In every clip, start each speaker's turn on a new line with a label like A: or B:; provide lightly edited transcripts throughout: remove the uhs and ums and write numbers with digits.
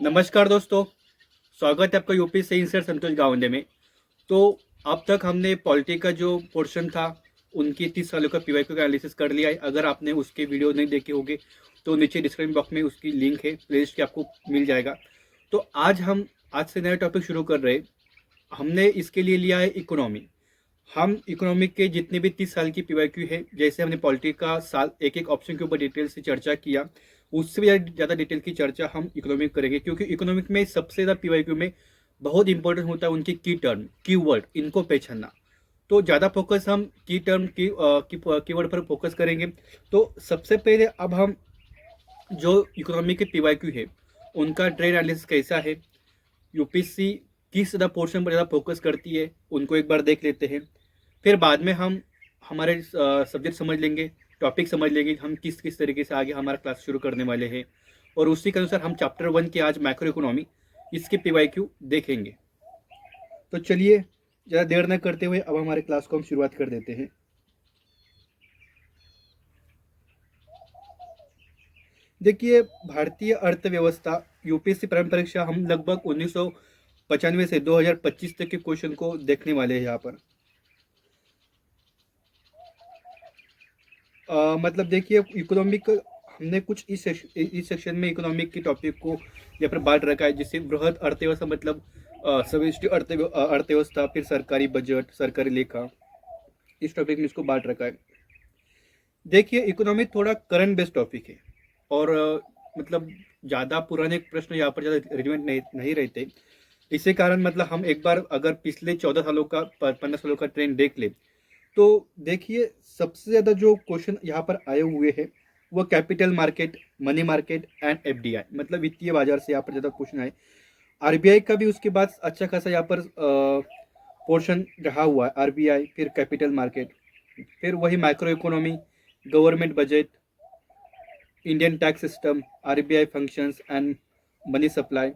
A: नमस्कार दोस्तों, स्वागत है आपका यूपी से इंसर संतोष गावंडे में। तो अब तक हमने पॉलिटी का जो पोर्शन था उनकी 30 सालों का पीवाईक्यू का एनालिसिस कर लिया है। अगर आपने उसके वीडियो नहीं देखे होंगे तो नीचे डिस्क्रिप्शन बॉक्स में उसकी लिंक है, प्लेलिस्ट की आपको मिल जाएगा। तो आज से नया टॉपिक शुरू कर रहे हैं। हमने इसके लिए लिया है इकोनॉमी। हम इकोनॉमिक के जितने भी 30 साल की पीवाईक्यू है, जैसे हमने पॉलिटी का साल एक एक ऑप्शन के ऊपर डिटेल से चर्चा किया, उससे भी ज़्यादा डिटेल की चर्चा हम इकोनॉमिक करेंगे, क्योंकि इकोनॉमिक में सबसे ज़्यादा पीवाईक्यू में बहुत इंपॉर्टेंट होता है उनकी की टर्म, की वर्ड, इनको पहचानना। तो ज़्यादा फोकस हम की टर्म की वर्ड पर फोकस करेंगे। तो सबसे पहले अब हम जो इकोनॉमी के पीवाईक्यू है उनका ट्रेंड एनालिसिस कैसा है, यूपीएससी किस ज़्यादा पोर्शन पर ज़्यादा फोकस करती है, उनको एक बार देख लेते हैं। फिर बाद में हम हमारे सब्जेक्ट समझ लेंगे, टॉपिक समझ लेंगे, हम किस किस तरीके से आगे हमारा क्लास शुरू करने वाले हैं। और उसी के अनुसार हम चैप्टर 1 के आज मैक्रो इकोनॉमी इसके पीवाईक्यू देखेंगे। तो चलिए ज़्यादा देर न करते हुए अब हमारे क्लास को हम शुरुआत कर देते हैं। देखिए, भारतीय अर्थव्यवस्था यूपीएससी प्रारंभ परीक्षा हम लगभग 1995 से 2025 तक के क्वेश्चन को देखने वाले हैं यहाँ पर। मतलब देखिए, इकोनॉमिक हमने कुछ इस सेक्शन में इकोनॉमिक के टॉपिक को यहाँ पर बांट रखा है, जिससे बृहद अर्थव्यवस्था मतलब समष्टि अर्थव्यवस्था, फिर सरकारी बजट, सरकारी लेखा, इस टॉपिक में इसको बांट रखा है। देखिए, इकोनॉमिक थोड़ा करंट बेस्ड टॉपिक है और मतलब ज़्यादा पुराने प्रश्न यहाँ पर ज़्यादा रिलेवेंट नहीं रहते। इसी कारण मतलब हम एक बार अगर पिछले 14 सालों का 15 सालों का ट्रेंड देख ले तो देखिए, सबसे ज़्यादा जो क्वेश्चन यहाँ पर आए हुए हैं वो capital market, money market and FDI, मतलब वित्तीय बाजार से यहाँ पर ज़्यादा क्वेश्चन आए। आरबीआई का भी उसके बाद अच्छा खासा यहाँ पर पोर्शन रहा हुआ है। आरबीआई, फिर कैपिटल मार्केट, फिर वही micro economy, government budget, Indian tax system, RBI functions and money supply.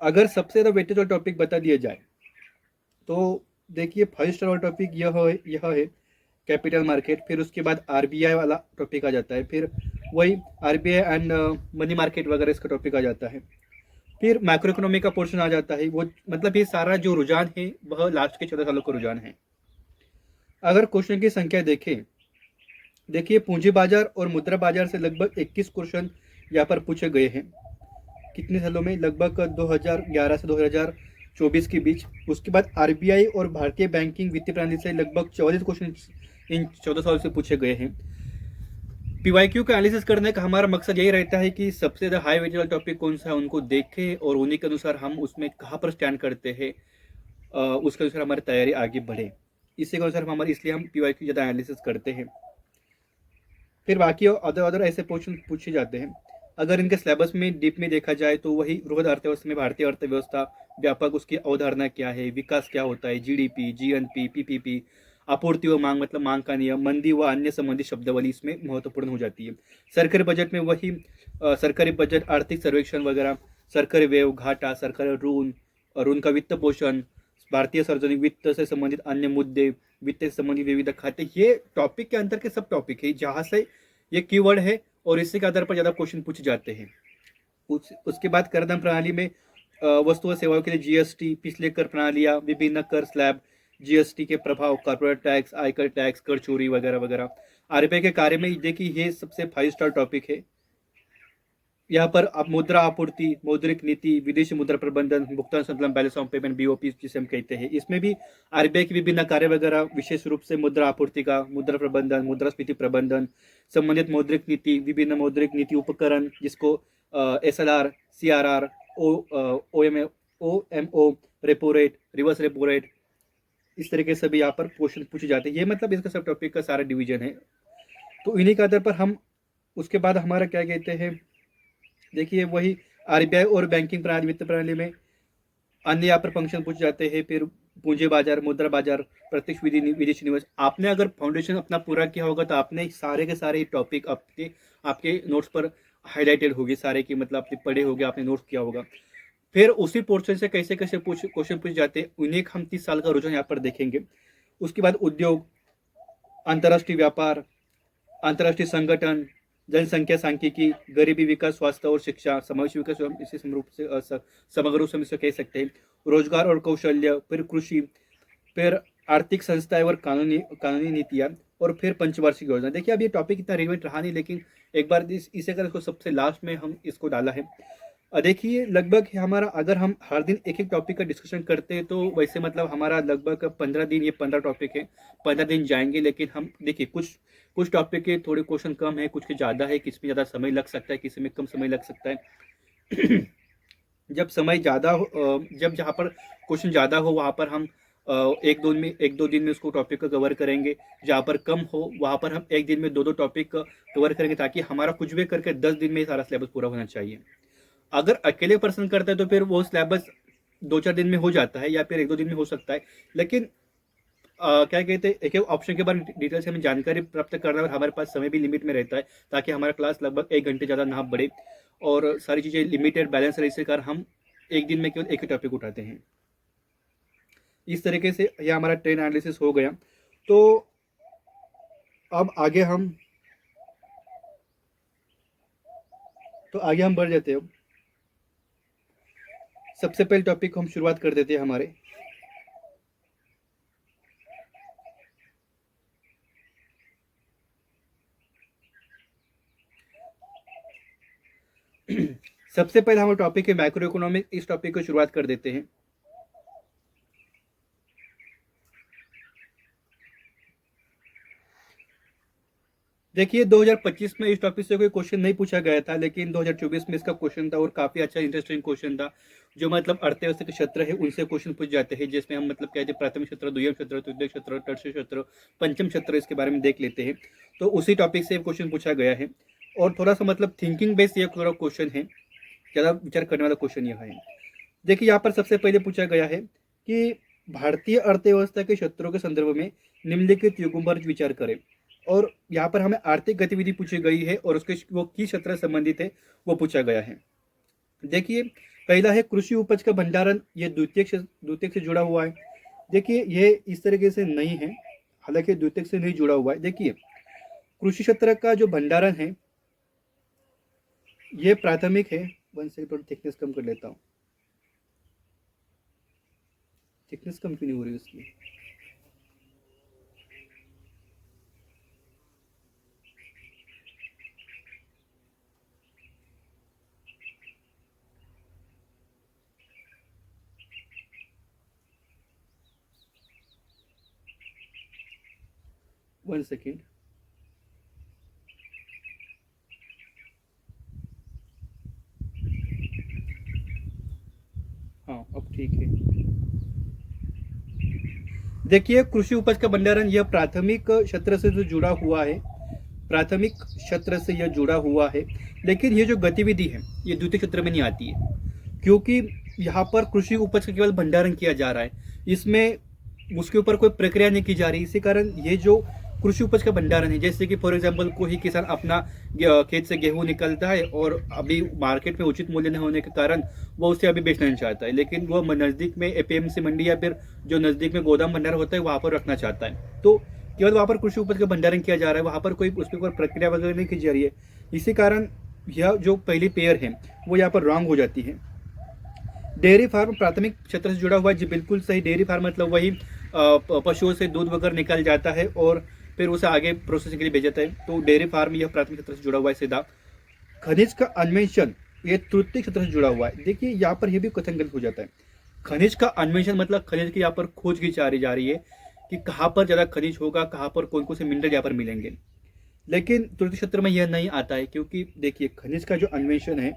A: अगर सबसे ज़्यादा वेटेज वाला टॉपिक बता दिया जाए तो देखिए, फर्स्ट स्टार वाला टॉपिक यह है कैपिटल मार्केट। फिर उसके बाद आरबीआई वाला टॉपिक आ जाता है, फिर वही आरबीआई एंड मनी मार्केट वगैरह इसका टॉपिक आ जाता है। फिर मैक्रो इकोनॉमी का पोर्शन आ जाता है। वो मतलब ये सारा जो रुझान है वह लास्ट के 14 सालों का रुझान है। अगर क्वेश्चन की संख्या देखें, देखिए पूंजी बाजार और मुद्रा बाजार से लगभग 21 क्वेश्चन यहाँ पर पूछे गए हैं। कितने सालों में? लगभग 2011 से 2024 के बीच। उसके बाद आरबीआई और भारतीय बैंकिंग वित्तीय प्रणाली से लगभग 44 क्वेश्चन इन 14 सालों से पूछे गए हैं। पीवाईक्यू का एनालिसिस करने का हमारा मकसद यही रहता है कि सबसे ज़्यादा हाई वेटेज टॉपिक कौन सा है उनको देखें और उन्हीं के अनुसार हम उसमें कहाँ पर स्टैंड करते हैं, उसके अनुसार हमारी तैयारी आगे बढ़े। इसी के अनुसार हमारे इसलिए हम पीवाईक्यू ज़्यादा एनालिसिस करते हैं। फिर बाकी अदर ऐसे क्वेश्चन पूछे जाते हैं। अगर इनके सिलेबस में डीप में देखा जाए तो वही बृहद अर्थव्यवस्था में भारतीय अर्थव्यवस्था व्यापक, उसकी अवधारणा क्या है, विकास क्या होता है, जीडीपी, जीएनपी, पीपीपी, आपूर्ति व मांग मतलब मांग का नियम, मंदी व अन्य संबंधित शब्दावली इसमें महत्वपूर्ण हो जाती है। सरकारी बजट में वही सरकारी बजट, आर्थिक सर्वेक्षण वगैरह, सरकारी व्यय, घाटा, सरकारी ऋण का वित्त पोषण, भारतीय सार्वजनिक वित्त से संबंधित अन्य मुद्दे, वित्त से संबंधित विविध खाते, ये टॉपिक के अंदर के सब टॉपिक है जहाँ से ये कीवर्ड है और इसी के आधार पर ज़्यादा क्वेश्चन पूछे जाते हैं। उसके बाद करदम प्रणाली में वस्तु व सेवाओं के लिए जीएसटी, पिछले कर प्रणालियाँ, विभिन्न कर स्लैब, जीएसटी के प्रभाव, कॉर्पोरेट टैक्स, आयकर टैक्स, कर चोरी वगैरह वगैरह। आरबीआई के कार्य में देखिए ये सबसे 5 स्टार टॉपिक है। यहाँ पर आप मुद्रा आपूर्ति, मौद्रिक नीति, विदेशी मुद्रा प्रबंधन, भुगतान संतुलन, बैलेंस ऑफ पेमेंट, बीओपी जिसे हम कहते हैं, इसमें भी आरबीआई की विभिन्न कार्य वगैरह, विशेष रूप से मुद्रा आपूर्ति का, मुद्रा प्रबंधन, मुद्रास्फीति प्रबंधन, संबंधित मौद्रिक नीति, विभिन्न मौद्रिक नीति उपकरण जिसको SLR, CRR, O M O, repo rate, reverse repo rate, इस तरीके से भी यहाँ पर क्वेश्चन पूछे जाते हैं। ये मतलब इसका सब टॉपिक का सारा डिवीजन है। तो इन्हीं के आधार पर हम उसके बाद हमारा क्या कहते हैं, देखिए वही आरबीआई और बैंकिंग प्रणाली, वित्त प्रणाली में अन्य यहाँ पर फंक्शन पूछे जाते हैं। फिर पूंजी बाजार, मुद्रा बाजार, प्रत्यक्ष विदेशी निवेश। आपने अगर फाउंडेशन अपना पूरा किया होगा तो आपने सारे के सारे टॉपिक आपके नोट्स पर हाईलाइटेड होगी सारे की, मतलब आपने पढ़े होंगे, आपने नोट्स किया होगा। फिर उसी पोर्शन से कैसे कैसे क्वेश्चन पूछे जाते हैं उन्हें हम 30 साल का रुझान यहाँ पर देखेंगे। उसके बाद उद्योग, अंतर्राष्ट्रीय व्यापार, अंतर्राष्ट्रीय संगठन, जनसंख्या सांख्यिकी, गरीबी विकास, स्वास्थ्य और शिक्षा, समावेशी विकास, इसे समरूप से समग्र रूप से हम इसे कह सकते हैं। रोजगार और कौशल्य, फिर कृषि, फिर आर्थिक संस्थाएं और कानूनी कानूनी नीतियां, और फिर पंचवार्षिक योजना। देखिए अब ये टॉपिक इतना रिलेवेंट रहा नहीं, लेकिन एक बार इसे अगर इसको सबसे लास्ट में हम इसको डाला है। देखिए लगभग हमारा, अगर हम हर दिन एक एक टॉपिक का डिस्कशन करते हैं तो वैसे मतलब हमारा लगभग 15 दिन, ये 15 टॉपिक है, 15 दिन जाएंगे। लेकिन हम देखिए कुछ कुछ टॉपिक के थोड़े क्वेश्चन कम है, कुछ के ज़्यादा है, किसी में ज़्यादा समय लग सकता है, किसी में कम समय लग सकता है। जब समय ज़्यादा हो, जब जहाँ पर क्वेश्चन ज़्यादा हो वहाँ पर हम एक दो दिन में उसको टॉपिक को कवर करेंगे। जहाँ पर कम हो वहाँ पर हम एक दिन में दो दो टॉपिक कवर करेंगे, ताकि हमारा कुछ भी करके 10 दिन में ही सारा सिलेबस पूरा होना चाहिए। अगर अकेले पर्सन करता है तो फिर वो सिलेबस 2-4 दिन में हो जाता है, या फिर 1-2 दिन में हो सकता है। लेकिन क्या कहते हैं, एक एक ऑप्शन के बारे में डिटेल से हमें जानकारी प्राप्त करना है, और हमारे पास समय भी लिमिट में रहता है, ताकि हमारा क्लास लगभग 1 घंटे ज़्यादा ना बढ़े, और सारी चीज़ें लिमिटेड बैलेंस रहे। इसी कारण हम एक दिन में केवल एक ही टॉपिक उठाते हैं। इस तरीके से यह हमारा ट्रेन एनालिसिस हो गया। तो अब आगे हम बढ़ जाते हैं। सबसे पहले टॉपिक हम शुरुआत कर देते हैं हमारे। सबसे पहले हमारा टॉपिक है मैक्रो इकोनॉमिक। इस टॉपिक को शुरुआत कर देते हैं। देखिए 2025 में इस टॉपिक से कोई क्वेश्चन नहीं पूछा गया था, लेकिन 2024 में इसका क्वेश्चन था, और काफी अच्छा इंटरेस्टिंग क्वेश्चन था। जो मतलब अर्थव्यवस्था के क्षेत्र है उनसे क्वेश्चन पूछ जाते हैं, जिसमें हम मतलब कहते हैं प्राथमिक क्षेत्र, द्वितीय क्षेत्र, तृतीय क्षेत्र, टर्टियरी क्षेत्र, पंचम क्षेत्र, इसके बारे में देख लेते हैं। तो उसी टॉपिक से क्वेश्चन पूछा गया है, और थोड़ा सा मतलब थिंकिंग बेस्ड ये क्वेश्चन है, ज़्यादा विचार करने वाला क्वेश्चन यह है। देखिए यहाँ पर सबसे पहले पूछा गया है कि भारतीय अर्थव्यवस्था के क्षेत्रों के संदर्भ में निम्नलिखित युगों पर विचार करें। और यहाँ पर हमें आर्थिक गतिविधि पूछी गई है, और उसके वो किस क्षेत्र से संबंधित है वो पूछा गया है। देखिए पहला है कृषि उपज का भंडारण, ये द्वितीयक से जुड़ा हुआ है। देखिए ये इस तरीके से नहीं है, हालांकि द्वितीयक से नहीं जुड़ा हुआ है। देखिए कृषि क्षेत्र का जो भंडारण है ये प्राथमिक है। वन सेकंड, थोड़ी थिकनेस कम कर लेता हूँ। थिकनेस कम क्यों नहीं हो रही उसकी? One second. हाँ अब ठीक है। देखिए कृषि उपज का भंडारण यह प्राथमिक क्षेत्र से जो जुड़ा हुआ है, प्राथमिक क्षेत्र से यह जुड़ा हुआ है। लेकिन ये जो गतिविधि है ये द्वितीय क्षेत्र में नहीं आती है, क्योंकि यहाँ पर कृषि उपज का केवल भंडारण किया जा रहा है, इसमें उसके ऊपर कोई प्रक्रिया नहीं की जा रही। इसी कारण ये जो कृषि उपज का भंडारण है, जैसे कि फॉर एग्जांपल कोई किसान अपना खेत से गेहूं निकलता है, और अभी मार्केट में उचित मूल्य नहीं होने के कारण वो उसे अभी बेचना नहीं चाहता है, लेकिन वो नज़दीक में एपीएमसी मंडी या फिर जो नज़दीक में गोदाम भंडार होता है वहाँ पर रखना चाहता है। तो केवल वहाँ पर कृषि उपज का भंडारण किया जा रहा है, वहाँ पर कोई उसके ऊपर प्रक्रिया वगैरह नहीं की जा रही है। इसी कारण यह जो पहली पेयर है वो यहाँ पर रॉन्ग हो जाती है। डेयरी फार्म प्राथमिक क्षेत्र से जुड़ा हुआ है जी, बिल्कुल सही। डेयरी फार्म मतलब वही पशुओं से दूध वगैरह निकल जाता है और फिर उसे आगे प्रोसेसिंग के लिए भेजा जाता है, तो डेयरी फार्म यह प्राथमिक क्षेत्र से जुड़ा हुआ है सीधा। खनिज का अन्वेषण ये तृतीय क्षेत्र से जुड़ा हुआ है। देखिए यहाँ पर यह भी कथन गलत हो जाता है। खनिज का अन्वेषण मतलब खनिज की यहाँ पर खोज की जा रही है कि कहाँ पर ज़्यादा खनिज होगा, कहाँ पर कौन कौन से मिनरल यहाँ पर मिलेंगे। लेकिन तृतीय क्षेत्र में यह नहीं आता है, क्योंकि देखिए खनिज का जो अन्वेषण है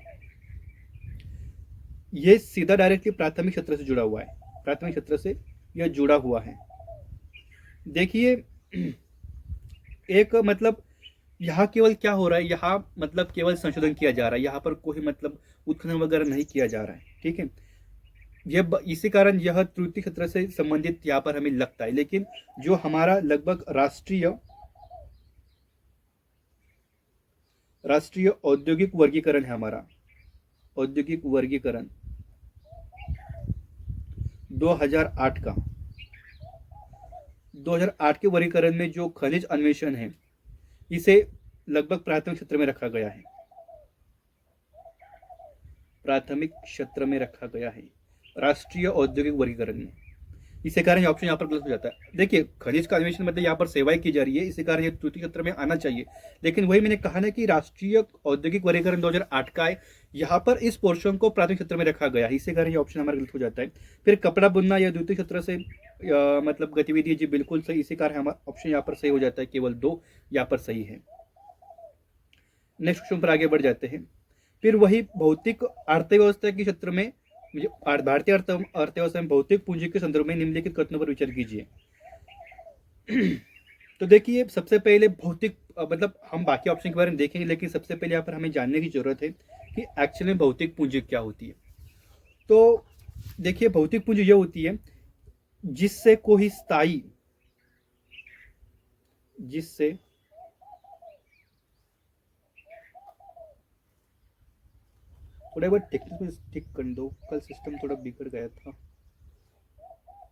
A: ये सीधा डायरेक्टली प्राथमिक क्षेत्र से जुड़ा हुआ है, प्राथमिक क्षेत्र से यह जुड़ा हुआ है। देखिए एक मतलब यहाँ केवल क्या हो रहा है, यहाँ मतलब केवल संशोधन किया जा रहा है, यहाँ पर कोई मतलब उत्खनन वगैरह नहीं किया जा रहा है, ठीक है। यह इसी कारण यह तृतीय क्षेत्र से संबंधित यहाँ पर हमें लगता है। लेकिन जो हमारा लगभग राष्ट्रीय औद्योगिक वर्गीकरण है, हमारा औद्योगिक वर्गीकरण 2008 का, 2008 के वर्गीकरण में जो खनिज अन्वेषण है इसे लगभग प्राथमिक क्षेत्र में रखा गया है, प्राथमिक क्षेत्र में रखा गया है राष्ट्रीय औद्योगिक वर्गीकरण में। इसी कारण ये ऑप्शन यहाँ पर गलत हो जाता है। देखिए खनिज का अन्वेषण मतलब यहाँ पर सेवाएं की जा रही है, इसी कारण ये तृतीय क्षेत्र में आना चाहिए। लेकिन वही मैंने कहा ना कि राष्ट्रीय औद्योगिक वर्गीकरण 2008 का है, यहाँ पर इस पोर्शन को प्राथमिक क्षेत्र में रखा गया है, इसी कारण ये ऑप्शन हमारा गलत हो जाता है। फिर कपड़ा बुनना या द्वितीय क्षेत्र से मतलब गतिविधि, जी बिल्कुल सही, इसी कारण हमारा ऑप्शन यहाँ पर सही हो जाता है, केवल 2 यहाँ पर सही है। नेक्स्ट क्वेश्चन पर आगे बढ़ जाते हैं। फिर वही भौतिक अर्थव्यवस्था के क्षेत्र में, भारतीय अर्थव्यवस्था में भौतिक पूंजी के संदर्भ में निम्नलिखित कथनों पर विचार कीजिए। तो देखिए सबसे पहले भौतिक मतलब हम बाकी ऑप्शन के बारे में देखेंगे, लेकिन सबसे पहले यहाँ पर हमें जानने की जरूरत है कि एक्चुअली में भौतिक पूंजी क्या होती है। तो देखिए भौतिक पूंजी यह होती है जिससे कोई स्थायी, जिससे थोड़ा एक बार टेक्निकल ठीक कर दो, कल सिस्टम थोड़ा बिगड़ गया था।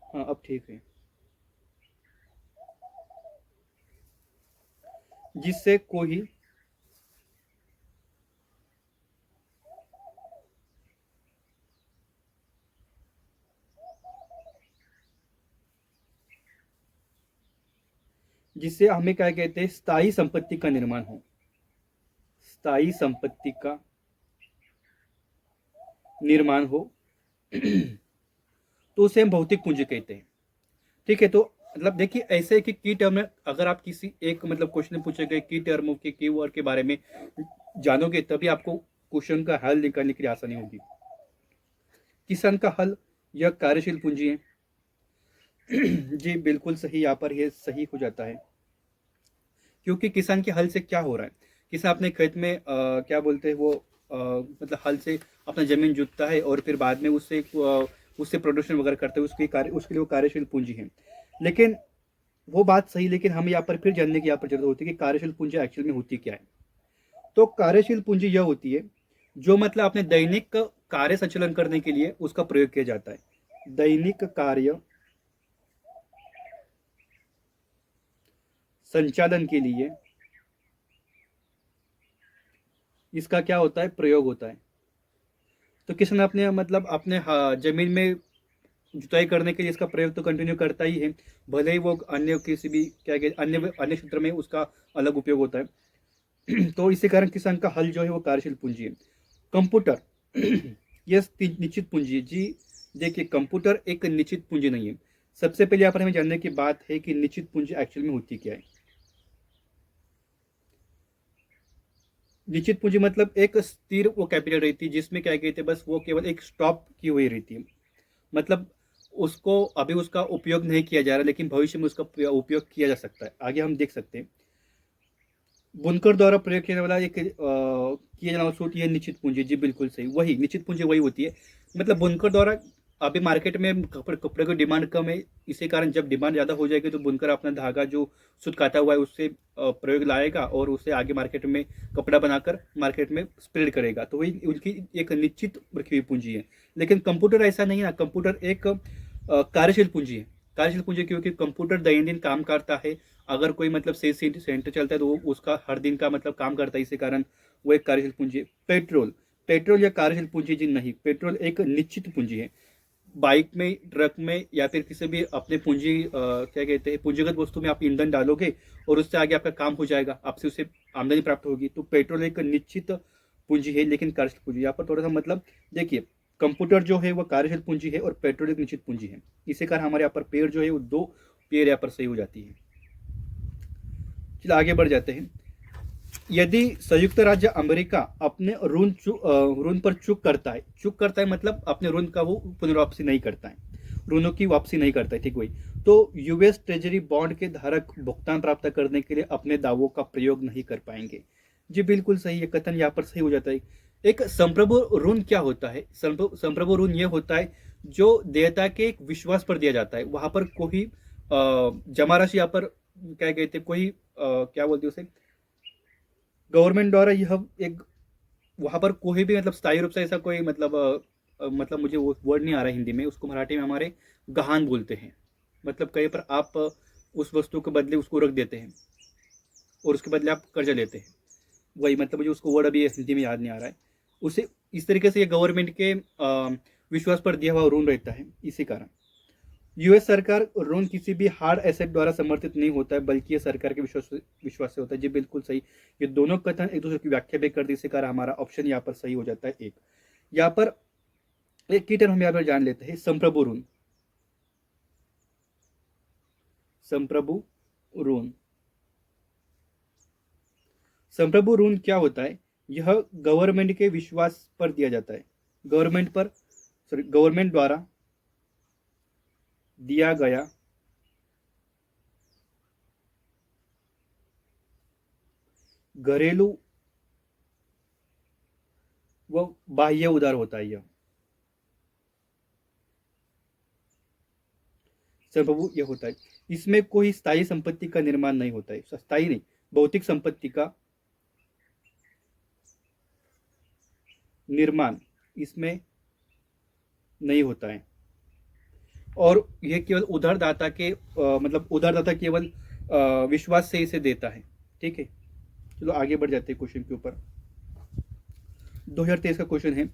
A: हाँ अब ठीक है। जिससे कोई जिससे हमें क्या कहते हैं, स्थायी संपत्ति का निर्माण हो, स्थायी संपत्ति का निर्माण हो तो उसे हम भौतिक पूंजी कहते हैं। ठीक है, तो मतलब देखिए ऐसे कि की टर्म में अगर आप किसी एक मतलब क्वेश्चन पूछे गए की टर्मों के की वर्ड के बारे में जानोगे तभी आपको क्वेश्चन का हल निकालने के लिए आसानी होगी। किसान का हल यह कार्यशील पूंजी है। जी बिल्कुल सही, यहाँ पर यह सही हो जाता है, क्योंकि किसान के हल से क्या हो रहा है, किसान अपने खेत में क्या बोलते हैं वो मतलब हल से अपना जमीन जोतता है और फिर बाद में उससे प्रोडक्शन वगैरह करते हैं, उसके लिए वो कार्यशील पूंजी है। लेकिन वो बात सही, लेकिन हम यहाँ पर फिर जानने की यहाँ पर जरूरत होती है कि कार्यशील पूंजी एक्चुअल में होती क्या है। तो कार्यशील पूंजी यह होती है जो मतलब अपने दैनिक कार्य संचालन करने के लिए उसका प्रयोग किया जाता है, दैनिक कार्य संचालन के लिए इसका क्या होता है, प्रयोग होता है। तो किसान अपने मतलब अपने जमीन में जुताई करने के लिए इसका प्रयोग तो कंटिन्यू करता ही है, भले ही वो अन्य किसी भी क्या कहते अन्य अन्य क्षेत्र में उसका अलग उपयोग होता है। तो इसी कारण किसान का हल जो है वो कार्यशील पूंजी है। कंप्यूटर ये निश्चित पूंजी है। जी देखिए कंप्यूटर एक निश्चित पूंजी नहीं है। सबसे पहले यहाँ पर हमें जानने की बात है कि निश्चित पूंजी एक्चुअल में होती क्या है। निश्चित पूंजी मतलब एक स्थिर वो कैपिटल रहती है जिसमें क्या कहते हैं बस वो केवल एक स्टॉप की हुई रहती है, मतलब उसको अभी उसका उपयोग नहीं किया जा रहा लेकिन भविष्य में उसका उपयोग किया जा सकता है। आगे हम देख सकते हैं बुनकर द्वारा प्रयोग किया वाला एक किया जाना सूट, ये निश्चित पूंजी। जी बिल्कुल सही, वही निश्चित पूंजी वही होती है। मतलब बुनकर द्वारा अभी मार्केट में कपड़े की डिमांड कम है, इसी कारण जब डिमांड ज़्यादा हो जाएगी तो बुनकर अपना धागा जो सूत काटा हुआ है उससे प्रयोग लाएगा और उसे आगे मार्केट में कपड़ा बनाकर मार्केट में स्प्रेड करेगा, तो वही उनकी एक निश्चित रखी हुई पूंजी है। लेकिन कंप्यूटर ऐसा नहीं है ना, कंप्यूटर एक कार्यशील पूंजी है। कार्यशील पूंजी क्योंकि कंप्यूटर दैनंदिन काम करता है, अगर कोई मतलब सेंटर चलता है तो वो उसका हर दिन का मतलब काम करता है, इसी कारण वो एक कार्यशील पूंजी है। पेट्रोल या कार्यशील पूंजी जी नहीं, पेट्रोल एक निश्चित पूंजी है। बाइक में, ट्रक में या फिर किसी भी अपने पूंजी क्या कहते हैं पूंजीगत वस्तु में आप ईंधन डालोगे और उससे आगे आपका काम हो जाएगा, आपसे उसे आमदनी प्राप्त होगी। तो पेट्रोल एक निश्चित पूंजी है लेकिन कार्यशील पूंजी, यहाँ पर थोड़ा सा मतलब देखिए कंप्यूटर जो है वो कार्यशील पूंजी है और पेट्रोल एक निश्चित पूंजी है। इसी कारण हमारे यहाँ पर पेड़ जो है वो 2 पेड़ यहाँ पर सही हो जाती है। चलिए आगे बढ़ जाते हैं। यदि संयुक्त राज्य अमेरिका अपने ऋण पर चूक करता है मतलब अपने ऋण का वो पुनर्वापसी नहीं करता है, ऋणों की वापसी नहीं करता है, ठीक वही, तो यूएस ट्रेजरी बॉन्ड के धारक भुगतान प्राप्त करने के लिए अपने दावों का प्रयोग नहीं कर पाएंगे। जी बिल्कुल सही है, कथन यहाँ पर सही हो जाता है। एक संप्रभु ऋण क्या होता है, संप्रभु ऋण यह होता है जो देयता के एक विश्वास पर दिया जाता है, वहां पर कोई जमा राशि यहाँ पर क्या कहते हैं कोई क्या बोलते हैं उसे, गवर्नमेंट द्वारा यह एक वहां पर कोई भी मतलब स्थायी रूप से ऐसा कोई मतलब मुझे वो वर्ड नहीं आ रहा हिंदी में, उसको मराठी में हमारे गहान बोलते हैं। मतलब कहीं पर आप उस वस्तु के बदले उसको रख देते हैं और उसके बदले आप कर्जा लेते हैं, वही मतलब मुझे उसको वर्ड अभी हिंदी में याद नहीं आ रहा है। उसे इस तरीके से ये गवर्नमेंट के विश्वास पर दिया हुआ ऋण रहता है। इसी कारण यूएस सरकार ऋण किसी भी हार्ड एसेट द्वारा समर्थित नहीं होता है, बल्कि ये सरकार के विश्वास से होता है। जी बिल्कुल सही। ये दोनों कथन एक दूसरे की व्याख्या भी कर दी, इसी कारण हमारा ऑप्शन यहाँ पर सही हो जाता है एक। यहाँ पर एक की टर्म हम यहाँ पर जान लेते हैं, संप्रभु ऋण। संप्रभु ऋण, संप्रभु ऋण क्या होता है? यह गवर्नमेंट के विश्वास पर दिया जाता है, गवर्नमेंट द्वारा दिया गया घरेलू व बाह्य उधार होता है। यह संप्रभु यह होता है, इसमें कोई स्थायी संपत्ति का निर्माण नहीं होता है, स्थायी नहीं, भौतिक संपत्ति का निर्माण इसमें नहीं होता है। और यह केवल उधारदाता के मतलब उधारदाता केवल विश्वास से इसे देता है। ठीक है, चलो आगे बढ़ जाते हैं क्वेश्चन के ऊपर। 2023 का क्वेश्चन है,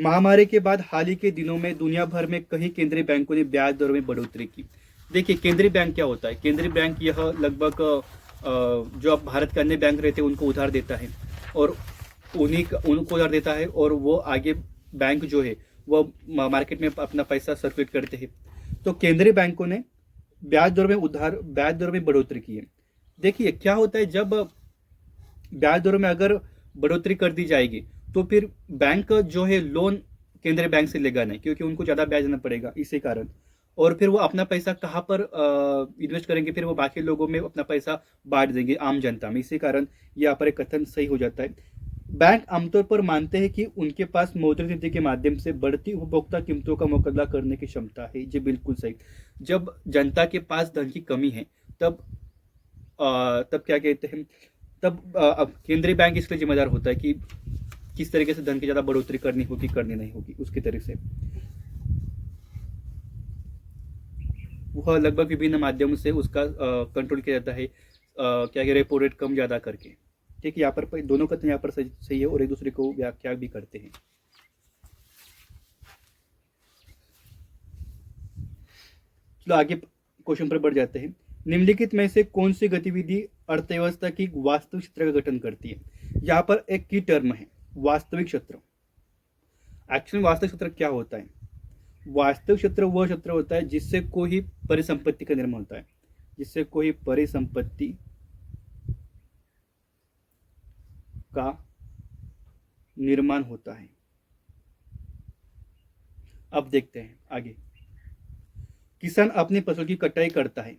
A: महामारी के बाद हाल ही के दिनों में दुनिया भर में कई केंद्रीय बैंकों ने ब्याज दरों में बढ़ोतरी की। देखिए केंद्रीय बैंक क्या होता है? केंद्रीय बैंक यह लगभग जो अब भारत के अन्य बैंक रहते हैं उनको उधार देता है, और उनको उधार देता है, और वो आगे बैंक जो है वो मार्केट में अपना पैसा सर्कुलेट करते हैं। तो केंद्रीय बैंकों ने ब्याज दरों में बढ़ोतरी की है। देखिए क्या होता है, जब ब्याज दरों में अगर बढ़ोतरी कर दी जाएगी तो फिर बैंक जो है लोन केंद्रीय बैंक से लेगा नहीं, क्योंकि उनको ज़्यादा ब्याज देना पड़ेगा इसी कारण। और फिर वो अपना पैसा कहाँ पर इन्वेस्ट करेंगे? फिर वो बाकी लोगों में अपना पैसा बांट देंगे, आम जनता में। इसी कारण यहाँ पर एक कथन सही हो जाता है। बैंक आमतौर पर मानते हैं कि उनके पास मौद्रिक नीति के माध्यम से बढ़ती उपभोक्ता कीमतों का मुकाबला करने की क्षमता है। जी बिल्कुल सही। जब जनता के पास धन की कमी है तब क्या कहते हैं, तब अब केंद्रीय बैंक इसलिए जिम्मेदार होता है कि किस तरीके से धन की ज़्यादा बढ़ोतरी करनी होगी, करनी नहीं होगी, उसकी तरह से वह लगभग विभिन्न माध्यमों से उसका कंट्रोल किया जाता है, क्या रेपो रेट कम ज़्यादा करके। ठीक है, यहाँ पर दोनों कथन यहाँ पर सही है और एक दूसरे को व्याख्या भी करते हैं। चलो आगे क्वेश्चन पर बढ़ जाते हैं। निम्नलिखित में से कौन सी गतिविधि अर्थव्यवस्था की वास्तविक क्षेत्र का गठन करती है? यहाँ पर एक की टर्म है, वास्तविक क्षेत्र। एक्चुअली वास्तविक क्षेत्र क्या होता है? वास्तविक क्षेत्र वह क्षेत्र होता है जिससे कोई परिसंपत्ति का निर्माण होता है, जिससे कोई परिसंपत्ति का निर्माण होता है। अब देखते हैं आगे। किसान अपनी फसल की कटाई करता है।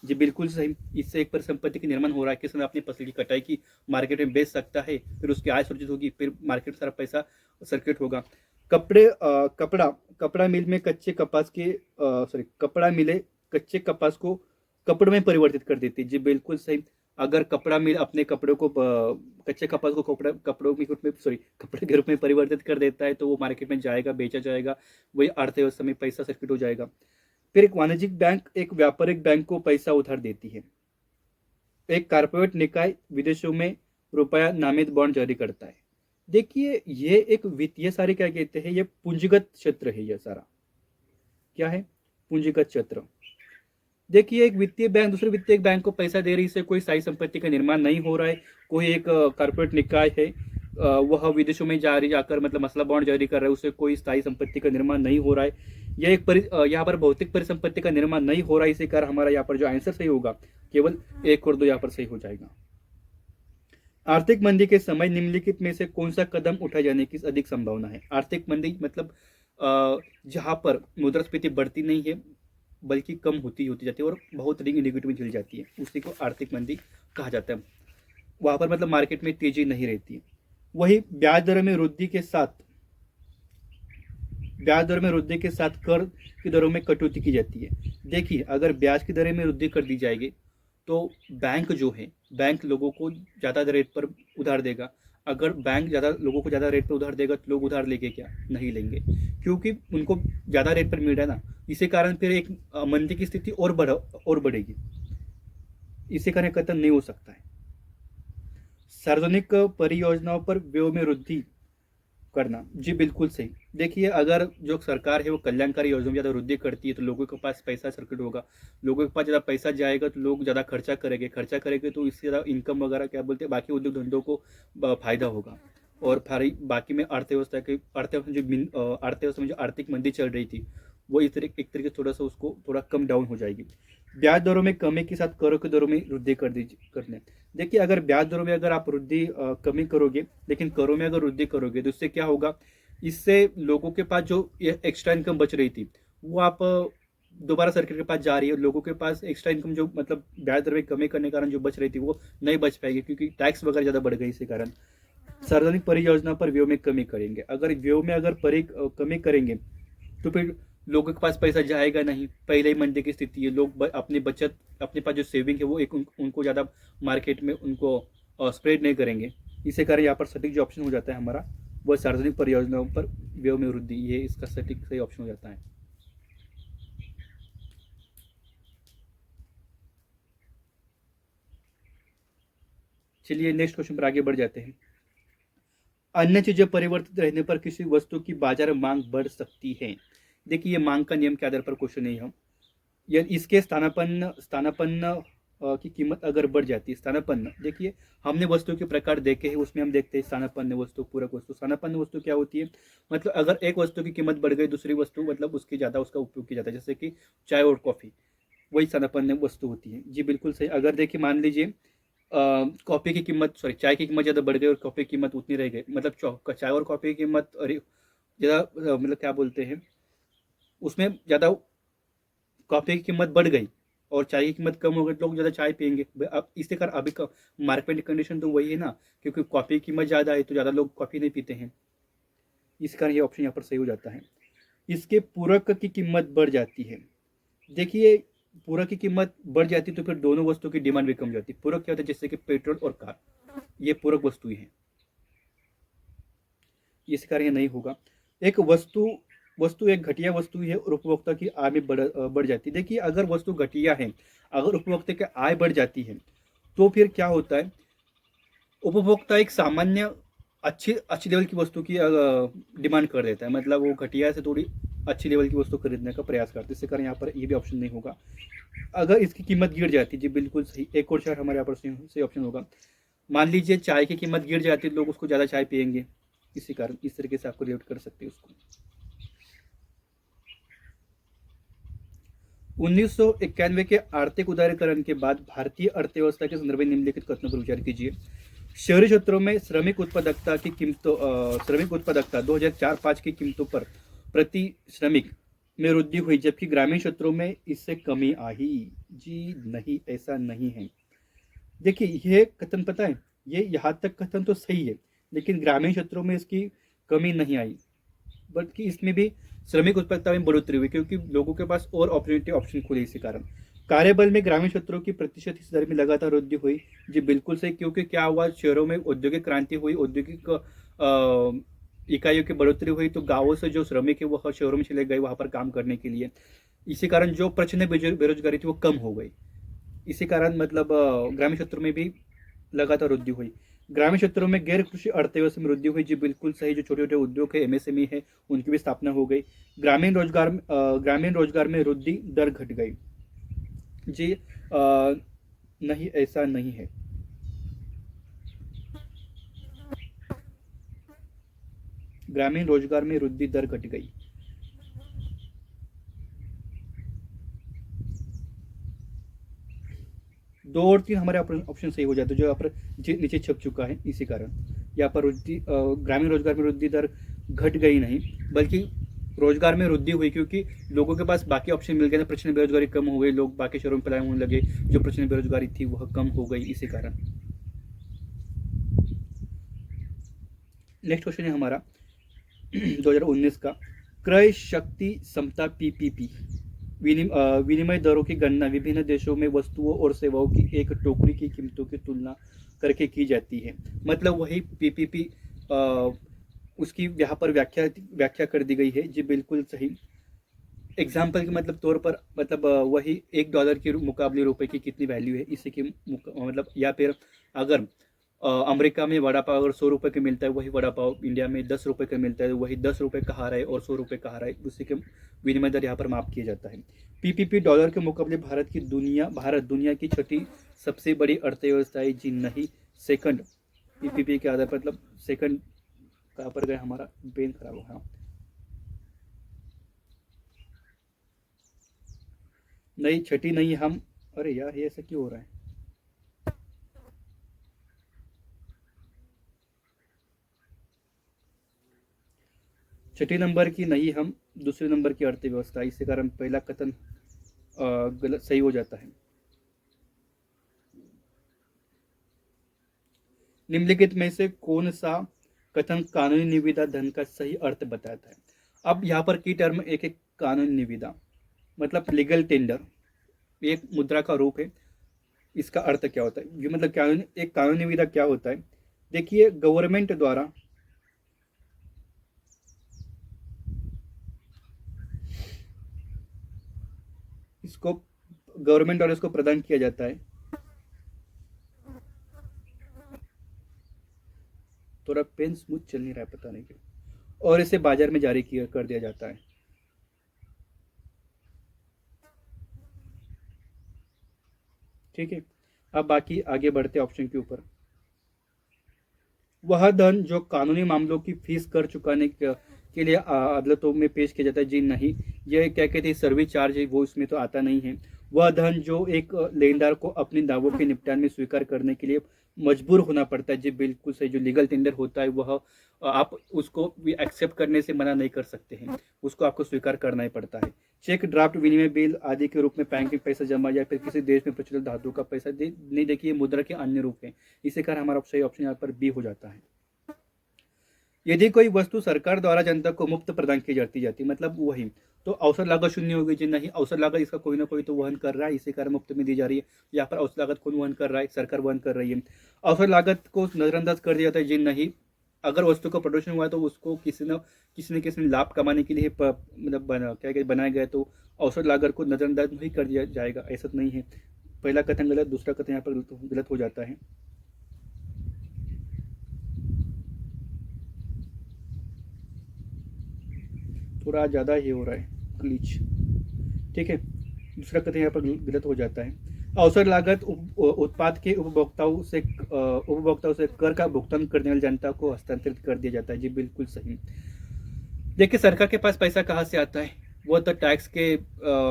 A: जी बिल्कुल सही, इससे एक परिसंपत्ति का निर्माण हो रहा है। किसान अपनी फसल की कटाई की मार्केट में बेच सकता है, फिर उसकी आय सृजित होगी, फिर मार्केट में सारा पैसा सर्कुलेट होगा। कपड़ा मिल में कपड़ा मिले कच्चे कपास को कपड़े में परिवर्तित कर देती है। जी बिल्कुल सही। अगर कपड़ा मिल अपने कपड़ों को कच्चे कपास को कपड़े के रूप में परिवर्तित कर देता है तो वो मार्केट में जाएगा, बेचा जाएगा, वही अर्थव्यवस्था में पैसा सर्किट हो जाएगा। फिर एक वाणिज्यिक बैंक एक व्यापारिक बैंक को पैसा उधार देती है। एक कारपोरेट निकाय विदेशों में रुपया नामित बॉन्ड जारी करता है। देखिए ये एक वित्तीय सारे क्या कहते हैं, ये पूंजीगत क्षेत्र है। ये सारा क्या है? पूंजीगत क्षेत्र। देखिए एक वित्तीय बैंक दूसरे वित्तीय बैंक को पैसा दे रही, इससे कोई स्थायी संपत्ति का निर्माण नहीं हो रहा है। कोई एक कारपोरेट निकाय है वह विदेशों में जाकर मतलब मसला बॉन्ड जारी कर रहा है, उससे कोई स्थायी संपत्ति का निर्माण नहीं हो रहा है। यह एक यहाँ पर भौतिक परिसंपत्ति का निर्माण नहीं हो रहा है। इसी कारण हमारा यहाँ पर जो आंसर सही होगा केवल 1 और 2 यहाँ पर सही हो जाएगा। आर्थिक मंदी के समय निम्नलिखित में से कौन सा कदम उठाए जाने की अधिक संभावना है? आर्थिक मंदी मतलब जहाँ पर मुद्रास्फीति बढ़ती नहीं है बल्कि कम होती जाती है और बहुत नेगेटिव में झिल जाती है, उसी को आर्थिक मंदी कहा जाता है। वहाँ पर मतलब मार्केट में तेजी नहीं रहती है। वही ब्याज दर में वृद्धि के साथ कर की दरों में कटौती की जाती है। देखिए अगर ब्याज की दरें में वृद्धि कर दी जाएगी तो बैंक लोगों को ज़्यादा रेट पर उधार देगा। अगर बैंक लोगों को ज़्यादा रेट पर उधार देगा तो लोग उधार लेंगे क्या? नहीं लेंगे, क्योंकि उनको ज़्यादा रेट पर मिल रहा है ना। इसी कारण फिर एक मंदी की स्थिति और बढ़ेगी। इसी कारण कथन नहीं हो सकता है। सार्वजनिक परियोजनाओं पर व्यय में वृद्धि करना, जी बिल्कुल सही। देखिए, अगर जो सरकार है वो कल्याणकारी योजनाओं में ज़्यादा वृद्धि करती है तो लोगों के पास पैसा सर्किट होगा, लोगों के पास ज़्यादा पैसा जाएगा तो लोग ज़्यादा खर्चा करेंगे तो इससे ज़्यादा इनकम वगैरह क्या बोलते हैं बाकी उद्योग धंधों को फायदा होगा। और फारी बाकी में अर्थव्यवस्था में जो आर्थिक मंदी चल रही थी वो एक तरीके से थोड़ा सा उसको थोड़ा कम डाउन हो जाएगी। ब्याज दरों में कमी के साथ करों की दरों में वृद्धि करने। देखिए, अगर ब्याज दरों में अगर आप वृद्धि कमी करोगे लेकिन करों में अगर वृद्धि करोगे तो इससे क्या होगा, इससे लोगों के पास जो एक्स्ट्रा इनकम बच रही थी वो आप दोबारा सरकार के पास जा रही है। लोगों के पास एक्स्ट्रा इनकम जो मतलब ब्याज दर में कमी करने के कारण जो बच रही थी वो नहीं बच पाएगी क्योंकि टैक्स वगैरह ज़्यादा बढ़ गई। इसी कारण सार्वजनिक परियोजना पर व्यय में कमी करेंगे। अगर व्यय में अगर कमी करेंगे तो फिर लोगों के पास पैसा जाएगा नहीं। पहले ही मंदी की स्थिति है, लोग अपनी बचत अपने पास जो सेविंग है वो एक उनको ज़्यादा मार्केट में उनको स्प्रेड नहीं करेंगे। इसी कारण यहाँ पर सटीक जो ऑप्शन हो जाता है हमारा वह सार्वजनिक परियोजनाओं पर व्यय में वृद्धि, ये इसका सटीक सही ऑप्शन हो जाता है। चलिए नेक्स्ट क्वेश्चन पर आगे बढ़ जाते हैं। अन्य चीजें परिवर्तित रहने पर किसी वस्तु की बाजार मांग बढ़ सकती है। देखिए, ये मांग का नियम के आधार पर क्वेश्चन नहीं हम, या इसके स्थानापन्न स्थानापन्न की कीमत अगर बढ़ जाती है। स्थानापन्न, देखिए हमने वस्तु के प्रकार देखे हैं, उसमें हम देखते हैं स्थानापन्न वस्तु, पूरक वस्तु। स्थानापन्न वस्तु क्या होती है, मतलब अगर एक वस्तु की कीमत बढ़ गई दूसरी वस्तु मतलब उसकी ज़्यादा उसका उपयोग किया जाता है, जैसे कि चाय और कॉफ़ी, वही स्थानापन्न वस्तु होती है। जी बिल्कुल सही। अगर देखिए मान लीजिए कॉफ़ी की कीमत सॉरी चाय की कीमत ज़्यादा बढ़ गई और कॉफ़ी की कीमत उतनी रह गई, मतलब चाय और कॉफ़ी की कीमत ज़्यादा मतलब क्या बोलते हैं उसमें ज़्यादा कॉफ़ी की कीमत बढ़ गई और चाय की कीमत कम हो गई तो लोग ज़्यादा चाय पियेंगे। अब इसी कारण अभी मार्केट कंडीशन तो वही है ना, क्योंकि कॉफ़ी की कीमत ज़्यादा है तो ज़्यादा लोग कॉफ़ी नहीं पीते हैं। इस कारण ये ऑप्शन यहाँ पर सही हो जाता है। इसके पूरक की कीमत बढ़ जाती है। देखिए, पूरक की कीमत बढ़ जाती है तो फिर दोनों वस्तुओं की डिमांड भी कम जाती है। पूरक क्या होता है, जैसे कि पेट्रोल और कार, ये पूरक वस्तुएं हैं, इस कारण ये नहीं होगा। एक वस्तु वस्तु एक घटिया वस्तु है और उपभोक्ता की आय में बढ़ जाती है। देखिए, अगर वस्तु घटिया है, अगर उपभोक्ता की आय बढ़ जाती है तो फिर क्या होता है, उपभोक्ता एक सामान्य अच्छी अच्छी लेवल की वस्तु की डिमांड कर देता है, मतलब वो घटिया से थोड़ी अच्छी लेवल की वस्तु खरीदने का प्रयास करते हैं। इससे कारण यहाँ पर ये भी ऑप्शन नहीं होगा। अगर इसकी कीमत गिर जाती है, जी बिल्कुल सही, एक और चार हमारे यहाँ पर सही ऑप्शन होगा। मान लीजिए चाय की कीमत गिर जाती है, लोग उसको ज़्यादा चाय पियेंगे, इसी कारण इस तरीके से आपको रिलेट कर सकते हैं उसको। 1991 के आर्थिक उदारीकरण के बाद भारतीय अर्थव्यवस्था के संदर्भ में निम्नलिखित कथनों पर विचार कीजिए। शहरी क्षेत्रों में श्रमिक उत्पादकता 2004-5 की कीमतों पर प्रति श्रमिक में वृद्धि हुई, जबकि ग्रामीण क्षेत्रों में इससे कमी आई। जी नहीं, ऐसा नहीं है। देखिए, यह कथन पता है, ये यहाँ तक कथन तो सही है लेकिन ग्रामीण क्षेत्रों में इसकी कमी नहीं आई, बल्कि इसमें भी श्रमिक उत्पादकता में बढ़ोतरी हुई क्योंकि लोगों के पास और अपॉर्चुनिटी ऑप्शन खुले। इसी कारण कार्यबल में ग्रामीण क्षेत्रों की प्रतिशत हिस्सेदारी में लगातार वृद्धि हुई। जी बिल्कुल सही, क्योंकि क्या हुआ, शहरों में औद्योगिक क्रांति हुई, औद्योगिक इकाइयों की बढ़ोतरी हुई तो गांवों से जो श्रमिक है वह शहरों में चले गए वहां पर काम करने के लिए। इसी कारण जो प्रचंड बेरोजगारी थी वो कम हो गई। इसी कारण मतलब ग्रामीण क्षेत्रों में भी लगातार वृद्धि हुई। ग्रामीण क्षेत्रों में गैर कृषि अर्थव्यवस्था में वृद्धि हुई। जी बिल्कुल सही, जो छोटे छोटे उद्योग है एमएसएमई है उनकी भी स्थापना हो गई। ग्रामीण रोजगार में वृद्धि दर घट गई। जी नहीं, ऐसा नहीं है। ग्रामीण रोजगार में वृद्धि दर घट गई। दो और तीन हमारे ऑप्शन सही हो जाते हैं जो यहाँ पर नीचे छप चुका है। इसी कारण यहाँ पर ग्रामीण रोजगार में वृद्धि दर घट गई नहीं बल्कि रोजगार में वृद्धि हुई, क्योंकि लोगों के पास बाकी ऑप्शन मिल गए थे, प्रचंड बेरोजगारी कम हो गई, लोग बाकी शहरों में पलायन होने लगे, जो प्रचंड बेरोजगारी थी वह कम हो गई। इसी कारण नेक्स्ट क्वेश्चन है हमारा 2019 का, क्रय शक्ति समता पीपीपी विनिमय दरों की गणना विभिन्न देशों में वस्तुओं और सेवाओं की एक टोकरी की कीमतों की तुलना करके की जाती है। मतलब वही पीपीपी उसकी यहाँ पर व्याख्या कर दी गई है। जी बिल्कुल सही। एग्जाम्पल के मतलब तौर पर मतलब वही $1 के मुकाबले रुपए की कितनी वैल्यू है इसी की मतलब, या फिर अगर अमेरिका में वड़ा पाव अगर 100 रुपये का मिलता है, वही वड़ा पाव इंडिया में 10 रुपये का मिलता है, वही 10 रुपये कहा रहा है और 100 रुपये कहा रहा है, उसी के विनिमय दर यहाँ पर माफ किया जाता है। पीपीपी डॉलर के मुकाबले भारत दुनिया की छठी सबसे बड़ी अर्थव्यवस्था है जी नहीं, सेकंड। पीपीपी के आधार पर मतलब सेकंड कहाँ पर गए, हमारा पेन खराब हो, हाँ नहीं छठी नहीं हम, अरे यार ये ऐसा क्यों हो रहा है। छठी नंबर की नहीं हम, दूसरे नंबर की अर्थव्यवस्था, इसके कारण पहला कथन गलत सही हो जाता है। निम्नलिखित में से कौन सा कथन कानूनी निविदा धन का सही अर्थ बताता है। अब यहाँ पर की टर्म एक एक कानूनी निविदा मतलब लीगल टेंडर, एक मुद्रा का रूप है। इसका अर्थ क्या होता है, ये मतलब एक कानूनी निविदा क्या होता है। देखिए गवर्नमेंट द्वारा इसको प्रदान किया जाता है, थोड़ा पेन स्मूथ चल नहीं रहा है पता नहीं क्यों, और इसे बाजार में जारी किया कर दिया जाता है। ठीक है, अब बाकी आगे बढ़ते ऑप्शन के ऊपर। वह धन जो कानूनी मामलों की फीस कर चुकाने के लिए अदालतों में पेश किया जाता है जी नहीं, यह क्या कहते हैं सर्विस चार्ज है वो इसमें तो आता नहीं है। वह धन जो एक लेनदार को अपने दावों के निपटान में स्वीकार करने के लिए मजबूर होना पड़ता है जी बिल्कुल सही। जो लीगल टेंडर होता है वह आप उसको भी एक्सेप्ट करने से मना नहीं कर सकते हैं, उसको आपको स्वीकार करना ही पड़ता है। चेक, ड्राफ्ट, विनिमय बिल आदि के रूप में बैंक में पैसा जमा या फिर किसी देश में प्रचलित धातु का पैसा नहीं, देखिए मुद्रा के अन्य रूप हैं, इसी कारण हमारा सही ऑप्शन यहाँ पर बी हो जाता है। यदि कोई वस्तु सरकार द्वारा जनता को मुफ्त प्रदान की जाती मतलब वही, तो अवसर लागत शून्य होगी जी नहीं, अवसर लागत इसका कोई ना कोई तो वहन कर रहा है, इसी कारण मुफ्त में दी जा रही है। यहाँ पर अवसर लागत कौन वहन कर रहा है, सरकार वहन कर रही है। अवसर लागत को नजरअंदाज कर दिया जाता है जी नहीं, अगर वस्तु का प्रोडक्शन हुआ है तो उसको किसी ने लाभ कमाने के लिए मतलब क्या बनाया गया, तो अवसर लागत को नजरअंदाज नहीं कर दिया जाएगा, ऐसा नहीं है। पहला कथन गलत, दूसरा कथन यहाँ पर गलत हो जाता है। थोड़ा ज़्यादा ही हो रहा है ग्लिच। ठीक है, दूसरा कथन यहाँ पर गलत हो जाता है। अवसर लागत उत्पाद के उपभोक्ताओं से कर का भुगतान करने वाली जनता को हस्तांतरित कर दिया जाता है जी बिल्कुल सही। देखिए सरकार के पास पैसा कहाँ से आता है, वो तो टैक्स के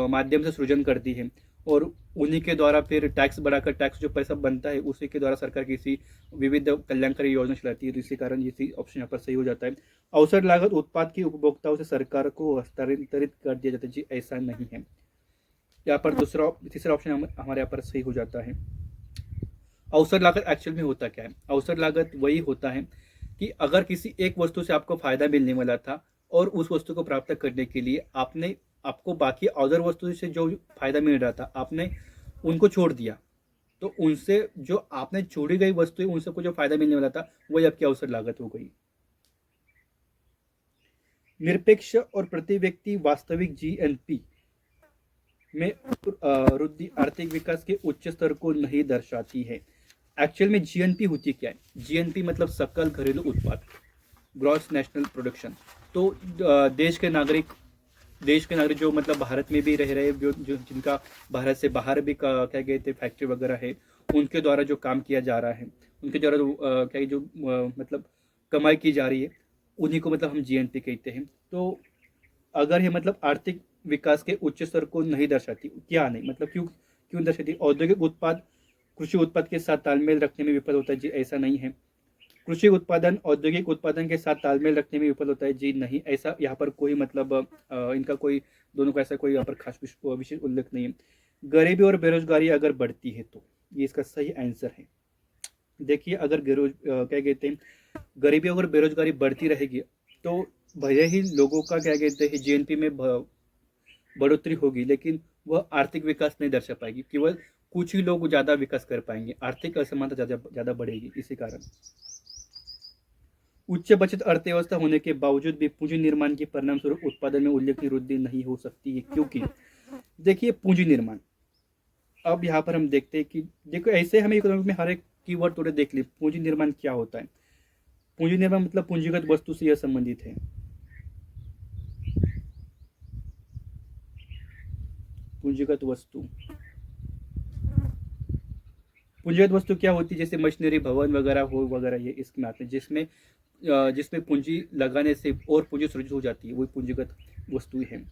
A: माध्यम से सृजन करती है, और उन्हीं के द्वारा फिर टैक्स बढ़ाकर टैक्स जो पैसा बनता है उसी के द्वारा सरकार किसी विविध कल्याणकारी योजना चलाती है, तो इसी कारण ये ऑप्शन यहाँ पर सही हो जाता है। अवसर लागत उत्पाद के उपभोक्ताओं से सरकार को हस्तांतरित कर दिया जाता है जी ऐसा नहीं है। यहाँ पर तीसरा ऑप्शन हमारे यहाँ पर सही हो जाता है। अवसर लागत एक्चुअल में होता क्या है, अवसर लागत वही होता है कि अगर किसी एक वस्तु से आपको फायदा मिलने वाला था और उस वस्तु को प्राप्त करने के लिए आपको बाकी अदर वस्तु से जो फायदा मिल रहा था आपने उनको छोड़ दिया, तो उनसे जो आपने छोड़ी गई वस्तु उनसे को जो फायदा मिलने वाला था वही आपकी अवसर लागत हो गई। निरपेक्ष और प्रति व्यक्ति वास्तविक जीएनपी में वृद्धि आर्थिक विकास के उच्च स्तर को नहीं दर्शाती है। एक्चुअल में जीएनपी होती क्या है, जीएनपी मतलब सकल घरेलू उत्पाद, ग्रॉस नेशनल प्रोडक्शन। तो देश के नागरिक जो मतलब भारत में भी रह रहे जो जिनका भारत से बाहर भी क्या कहते फैक्ट्री वगैरह है, उनके द्वारा जो काम किया जा रहा है, उनके द्वारा जो मतलब कमाई की जा रही है, उन्हीं को मतलब हम जीएनपी कहते हैं। तो अगर ये मतलब आर्थिक विकास के उच्च स्तर को नहीं दर्शाती, क्या नहीं मतलब क्यों दर्शाती, औद्योगिक उत्पाद कृषि उत्पाद के साथ तालमेल रखने में विफल होता है जी ऐसा नहीं है। कृषि उत्पादन औद्योगिक उत्पादन के साथ तालमेल रखने में विफल होता है जी नहीं, ऐसा यहाँ पर कोई मतलब इनका कोई दोनों का ऐसा कोई यहाँ पर खास विशेष उल्लेख नहीं है। गरीबी और बेरोजगारी अगर बढ़ती है तो ये इसका सही आंसर है। देखिए अगर क्या कहते हैं गरीबी और बेरोजगारी बढ़ती रहेगी तो भले ही लोगों का क्या कहते हैं जीएनपी में बढ़ोतरी होगी, लेकिन वह आर्थिक विकास नहीं दर्शा पाएगी, केवल कुछ ही लोग ज्यादा विकास कर पाएंगे, आर्थिक असमानता ज्यादा बढ़ेगी। इसी कारण उच्च बचत अर्थव्यवस्था होने के बावजूद भी पूंजी निर्माण के परिणाम स्वरूप उत्पादन में उल्लेखनीय वृद्धि नहीं हो सकती है, क्योंकि देखिए पूंजी निर्माण, अब यहाँ पर हम देखते हैं कि देखो ऐसे हमें इकोनॉमिक में हर एक कीवर्ड थोड़े देख ली। पूंजी निर्माण क्या होता है? पूंजी निर्माण मतलब पूंजीगत वस्तु से यह संबंधित है। पूंजीगत वस्तु, पूंजीगत वस्तु क्या होती है? जैसे मशीनरी, भवन वगैरह हो वगैरह, ये इसमें आते हैं, जिसमें पूंजी लगाने से और पूंजी सृजित हो जाती है, वही पूंजीगत वस्तु है।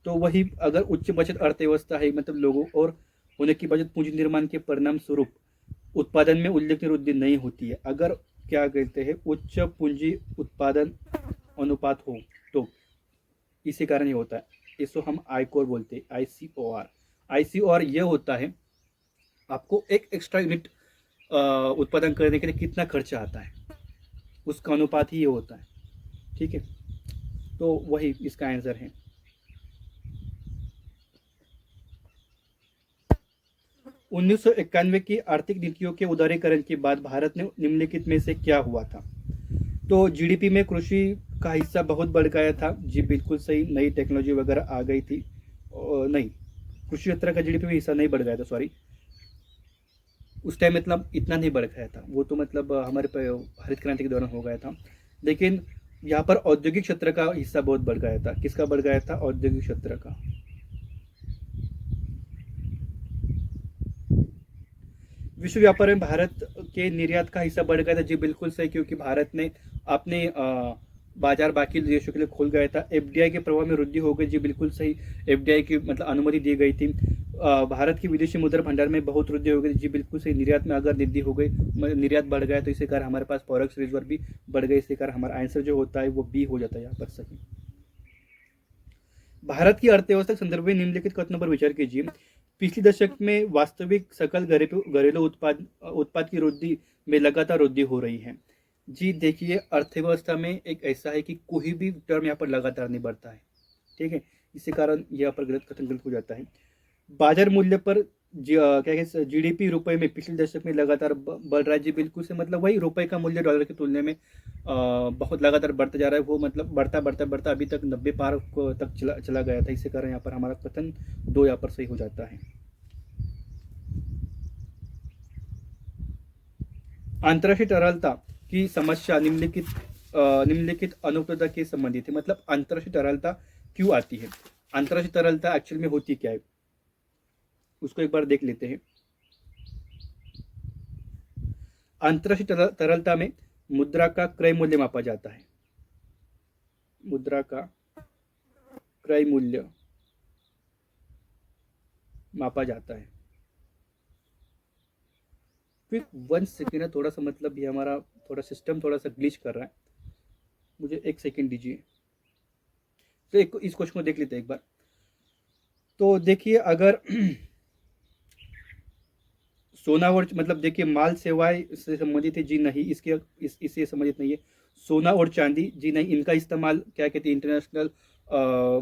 A: तो वही अगर उच्च बचत अर्थव्यवस्था है, मतलब लोगों और होने की बचत पूंजी निर्माण के परिणाम स्वरूप उत्पादन में उल्लेखनीय वृद्धि नहीं होती है। अगर क्या कहते हैं, उच्च पूंजी उत्पादन अनुपात हो तो इसी कारण ये होता है। इसको हम आईकोर बोलते हैं, ICOR। ICOR ये होता है आपको एक एक्स्ट्रा यूनिट उत्पादन करने के लिए कितना खर्चा आता है, उसका अनुपात ही ये होता है। ठीक है, तो वही इसका आंसर है। 1991 की आर्थिक नीतियों के उदारीकरण के बाद भारत ने निम्नलिखित में से क्या हुआ था? तो जीडीपी में कृषि का हिस्सा बहुत बढ़ गया था। जी बिल्कुल सही, नई टेक्नोलॉजी वगैरह आ गई थी। नहीं, कृषि क्षेत्र का जीडीपी में हिस्सा नहीं बढ़ गया था, सॉरी। उस टाइम मतलब इतना नहीं बढ़ गया था, वो तो मतलब हमारे हरित क्रांति के दौरान हो गया था। लेकिन यहाँ पर औद्योगिक क्षेत्र का हिस्सा बहुत बढ़ गया था। किसका बढ़ गया था? औद्योगिक क्षेत्र का। विश्व व्यापार में भारत के निर्यात का हिस्सा बढ़ गया था। जी बिल्कुल सही, क्योंकि भारत ने अपने बाजार बाकी देशों के लिए खोल गया था। एफडीआई के प्रभाव में वृद्धि हो गई। जी बिल्कुल सही, एफडीआई की मतलब अनुमति दी गई थी। भारत की विदेशी मुद्रा भंडार में बहुत वृद्धि हो गई। जी बिल्कुल सही, निर्यात में अगर वृद्धि हो गई, निर्यात बढ़ गया, तो इसी कारण हमारे पास फॉरेक्स रिजर्व भी बढ़ गई। इसी कारण हमारा आंसर जो होता है वो बी हो जाता है यहाँ पर सही। भारत की अर्थव्यवस्था के संदर्भ में निम्नलिखित कथनों पर विचार कीजिए। पिछले दशक में वास्तविक सकल घरेलू उत्पाद उत्पाद की वृद्धि में लगातार वृद्धि हो रही है। जी देखिए, अर्थव्यवस्था में एक ऐसा है कि कोई भी टर्म यहाँ पर लगातार नहीं बढ़ता है। ठीक है, इसी कारण यहाँ पर गलत कथन गलत हो जाता है। बाजार मूल्य पर क्या कहते जीडीपी रुपए में पिछले दशक में लगातार बढ़ रहा है। जी बिल्कुल से, मतलब वही रुपए का मूल्य डॉलर की तुलना में बहुत लगातार बढ़ता जा रहा है। वो मतलब बढ़ता बढ़ता बढ़ता अभी तक 90 पार तक चला गया था। इसी कारण यहाँ पर हमारा कथन दो यहाँ पर सही हो जाता है। अंतर्राष्ट्रीय तरलता की समस्या निम्नलिखित अनुप्रदा के संबंधित है। मतलब अंतर्राष्ट्रीय तरलता क्यों आती है? अंतर्राष्ट्रीय तरलता एक्चुअल में होती क्या है, उसको एक बार देख लेते हैं। अंतर्राष्ट्रीय तरलता में मुद्रा का क्रय मूल्य मापा जाता है। मुद्रा का क्रय मूल्य मापा जाता है। फिर 1 सेकेंड है, थोड़ा सा मतलब ये हमारा थोड़ा सिस्टम थोड़ा सा ग्लिच कर रहा है, मुझे 1 सेकेंड दीजिए। तो एक इस क्वेश्चन को देख लेते हैं एक बार। तो देखिए, अगर सोना और मतलब देखिए, माल सेवाएं से संबंधित है। जी नहीं, इससे संबंधित नहीं है। सोना और चांदी, जी नहीं, इनका इस्तेमाल क्या कहते हैं, इंटरनेशनल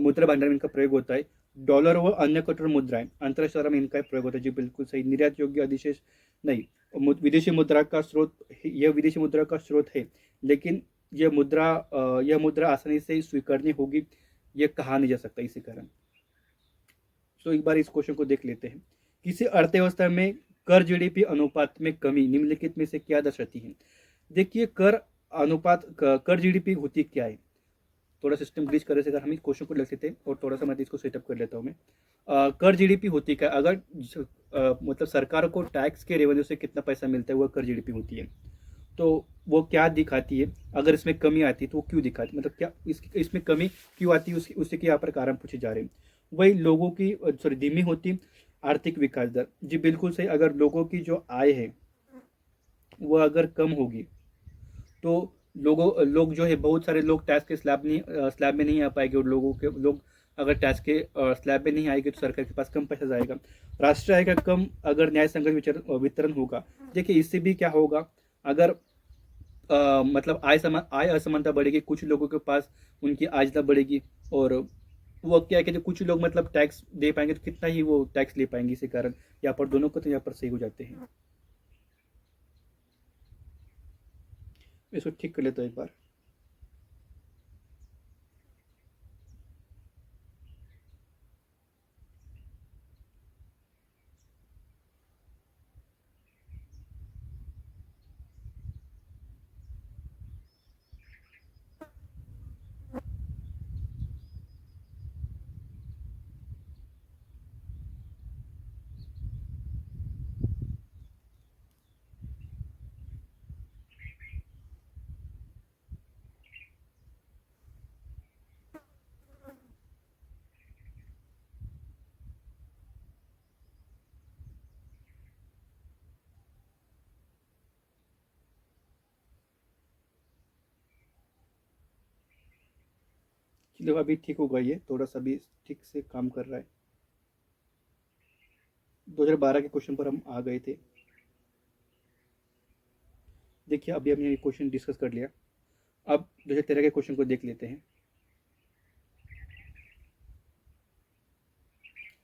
A: मुद्रा भंडार में इनका प्रयोग होता है। डॉलर व अन्य कठोर मुद्राएं अंतरराष्ट्रीय में इनका प्रयोग होता है। जी बिल्कुल सही, निर्यात योग्य अधिशेष नहीं। विदेशी मुद्रा का स्रोत, यह विदेशी मुद्रा का स्रोत है, लेकिन यह मुद्रा आसानी से स्वीकारनी होगी, यह कहा नहीं जा सकता। इसी कारण तो एक बार इस क्वेश्चन को देख लेते हैं। किसी अर्थव्यवस्था में कर जीडीपी अनुपात में कमी निम्नलिखित में से क्या दर्शाती है? देखिए, कर जीडीपी होती क्या है? थोड़ा सिस्टम ग्लिच करे से अगर हम इस क्वेश्चन को लिख लेते हैं और थोड़ा सा मैं इसको सेटअप कर लेता हूँ मैं। कर जीडीपी होती क्या? अगर मतलब सरकार को टैक्स के रेवेन्यू से कितना पैसा मिलता है, वह कर जीडीपी होती है। तो वो क्या दिखाती है? अगर इसमें कमी आती है तो वो क्यों दिखाती है, मतलब क्या इसमें कमी क्यों आती है, उससे के यहाँ पर कारण पूछे जा रहे हैं। वही लोगों की सॉरी धीमी होती आर्थिक विकास दर। जी बिल्कुल सही, अगर लोगों की जो आय है वो अगर कम होगी तो लोग जो है, बहुत सारे लोग टैक्स के स्लैब में नहीं आ पाएंगे, और लोग अगर टैक्स के स्लैब में नहीं आएंगे तो सरकार के पास कम पैसा जाएगा। राष्ट्रीय आय का कम अगर न्याय संगत वितरण होगा। देखिए, इससे भी क्या होगा, अगर मतलब आय असमानता बढ़ेगी, कुछ लोगों के पास उनकी आय ज़्यादा बढ़ेगी, और वो क्या कहते हैं, कुछ लोग मतलब टैक्स दे पाएंगे तो कितना ही वो टैक्स ले पाएंगे। इसी कारण यहाँ पर दोनों को तो यहाँ पर सही हो जाते हैं। इसको ठीक कर लेते हैं एक बार। चलो अभी ठीक होगा, ये थोड़ा सा भी ठीक से काम कर रहा है। 2012 के क्वेश्चन पर हम आ गए थे। देखिए अभी हमने ये क्वेश्चन डिस्कस कर लिया। अब 2013 के क्वेश्चन को देख लेते हैं।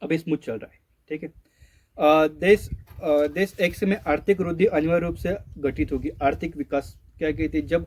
A: अभी स्मूथ चल रहा है, ठीक है। देश एक्स में आर्थिक वृद्धि अनिवार्य रूप से घटित होगी। आर्थिक विकास क्या कहते हैं, जब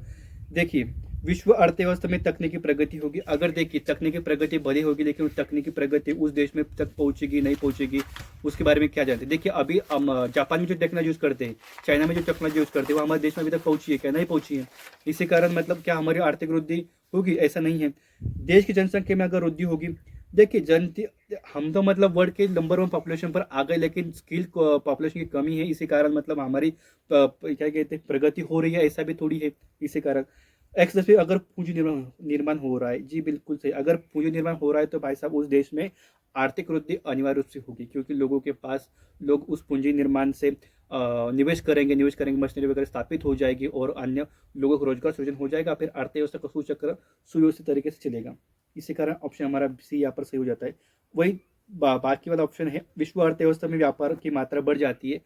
A: देखिए विश्व अर्थव्यवस्था में तकनीकी प्रगति होगी। अगर देखिए तकनीकी प्रगति भली होगी, लेकिन तकनीकी प्रगति उस देश में तक पहुंचेगी नहीं पहुंचेगी, उसके बारे में क्या जानते हैं। देखिए अभी हम जापान में जो टेक्नोलॉजी यूज करते हैं, चाइना में जो टेक्नोलॉजी यूज करते हैं, वो हमारे देश में अभी तक पहुंची है क्या, नहीं पहुंची है। इसी कारण मतलब क्या हमारी आर्थिक वृद्धि होगी, ऐसा नहीं है। देश की जनसंख्या में अगर वृद्धि होगी, देखिए जनती हम तो मतलब वर्ल्ड के नंबर 1 पॉपुलेशन पर आ गए, लेकिन स्किल पॉपुलेशन की कमी है। इसी कारण मतलब हमारी क्या कहते हैं प्रगति हो रही है, ऐसा भी थोड़ी है। इसी कारण एक्स दस पे अगर पूंजी निर्माण निर्माण हो रहा है, जी बिल्कुल सही, अगर पूंजी निर्माण हो रहा है तो भाई साहब उस देश में आर्थिक वृद्धि अनिवार्य रूप से होगी, क्योंकि लोगों के पास लोग उस पूंजी निर्माण से निवेश करेंगे, मशीनरी वगैरह स्थापित हो जाएगी और अन्य लोगों को रोजगार सृजन हो जाएगा, फिर अर्थव्यवस्था का सुचक्र सुव्यवस्थित तरीके से चलेगा। इसी कारण ऑप्शन हमारा सी यहाँ पर सही हो जाता है। वही बाकी वाला ऑप्शन है, विश्व अर्थव्यवस्था में व्यापार की मात्रा बढ़ जाती है,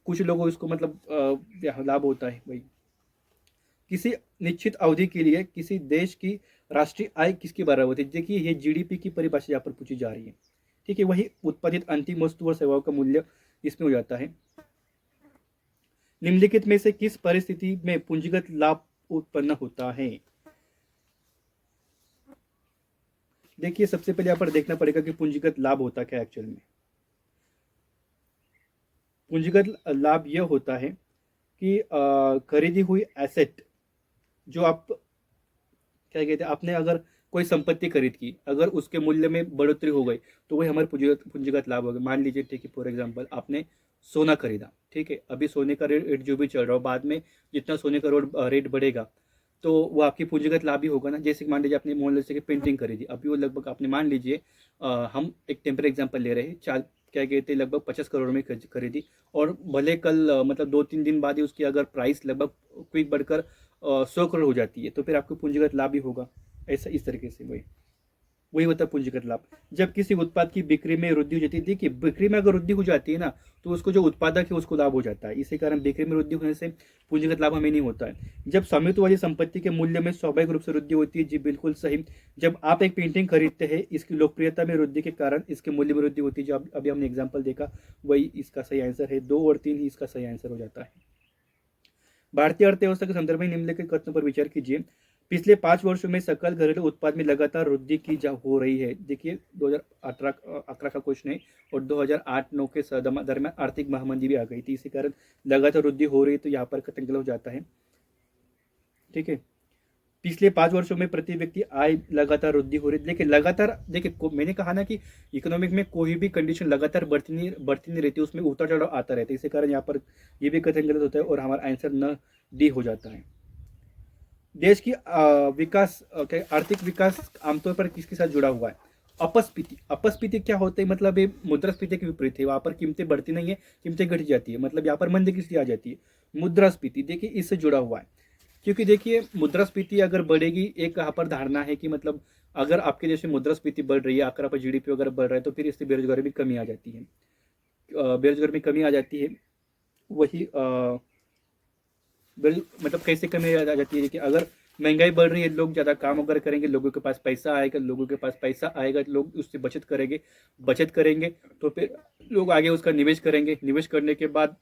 A: कुछ लोगों को इसको मतलब लाभ होता है। वही किसी निश्चित अवधि के लिए किसी देश की राष्ट्रीय आय किसके बराबर होती है। देखिए ये जीडीपी की परिभाषा यहाँ पर पूछी जा रही है, ठीक है। वही उत्पादित अंतिम वस्तु और सेवाओं का मूल्य इसमें हो जाता है। निम्नलिखित में से किस परिस्थिति में पूंजीगत लाभ उत्पन्न होता है। देखिए सबसे पहले यहाँ पर देखना पड़ेगा कि पूंजीगत लाभ होता क्या एक्चुअल में। पूंजीगत लाभ यह होता है कि खरीदी हुई एसेट, जो आप क्या कहते हैं, आपने अगर कोई संपत्ति खरीद की, अगर उसके मूल्य में बढ़ोतरी हो गई तो वही हमारे पूंजीगत लाभ होगा। मान लीजिए ठीक है, फॉर एग्जांपल आपने सोना खरीदा, ठीक है, अभी सोने का रेट जो भी चल रहा हो, बाद में जितना सोने का रेट बढ़ेगा तो वो आपकी पूंजीगत लाभ ही होगा ना। जैसे मान लीजिए आपने मान लीजिए कि पेंटिंग खरीदी, अभी वो लगभग आपने मान लीजिए हम एक टेम्परेरी एग्जाम्पल ले रहे हैं, चार क्या कहते हैं लगभग 50 करोड़ में खरीदी, और भले कल मतलब 2-3 दिन बाद ही उसकी अगर प्राइस लगभग क्विक बढ़कर 100 करोड़ हो जाती है, तो फिर आपको पूंजीगत लाभ ही होगा। ऐसा इस तरीके से वही वही होता है पूंजीगत लाभ। जब किसी उत्पाद की बिक्री में वृद्धि हो जाती है, देखिए बिक्री में अगर वृद्धि हो जाती है ना, तो उसको जो उत्पादक है उसको लाभ हो जाता है। इसी कारण बिक्री में वृद्धि होने से पूंजीगत लाभ हमें नहीं होता है। जब स्वामित्व वाली संपत्ति के मूल्य में स्वाभाविक रूप से वृद्धि होती है, जी बिल्कुल सही। जब आप एक पेंटिंग खरीदते हैं, इसकी लोकप्रियता में वृद्धि के कारण इसके मूल्य में वृद्धि होती है, जो अभी हमने एग्जाम्पल देखा, वही इसका सही आंसर है। 2 और 3 ही इसका सही आंसर हो जाता है। भारतीय अर्थव्यवस्था के संदर्भ में निम्नलिखित कथनों पर विचार कीजिए। पिछले 5 वर्षों में सकल घरेलू उत्पाद में लगातार वृद्धि की जा हो रही है। देखिए 2018 का क्वेश्चन है, और 2008-9 के दरम्यान आर्थिक महामंदी भी आ गई थी। इसी कारण लगातार वृद्धि हो रही है, तो यहाँ पर कथन गलत हो जाता है, ठीक है। पिछले 5 वर्षों में प्रति व्यक्ति आय लगातार वृद्धि हो रही है। देखिए लगातार, देखिए मैंने कहा ना कि इकोनॉमिक में कोई भी कंडीशन लगातार बढ़ती नहीं रहती, उसमें उतार चढ़ाव आता रहता है। इसी कारण यहाँ पर ये भी कथन गलत होता है, और हमारा आंसर न डी हो जाता है। देश की विकास आर्थिक विकास आमतौर पर किसके साथ जुड़ा हुआ है। अपस्फीति। अपस्फीति क्या होता है, मतलब ये मुद्रास्फीति के विपरीत है। वहां पर कीमतें बढ़ती नहीं है, कीमतें घट जाती है, मतलब यहाँ पर मंदी किसकी आ जाती है, मुद्रास्फीति। देखिए इससे जुड़ा हुआ है, क्योंकि देखिए मुद्रास्फीति अगर बढ़ेगी, एक यहाँ पर धारणा है कि मतलब अगर आपके देश में मुद्रास्फीति बढ़ रही है, अगर आप जीडीपी अगर बढ़ रहा है, तो फिर इससे बेरोजगारी में कमी आ जाती है। बेरोजगारी में कमी आ जाती है। वही मतलब कैसे कमी आ जाती है कि अगर महंगाई बढ़ रही है, लोग ज़्यादा काम अगर करेंगे, लोगों के पास पैसा आएगा, लोगों के पास पैसा आएगा तो लोग उससे बचत करेंगे तो फिर लोग आगे उसका निवेश करेंगे, निवेश करने के बाद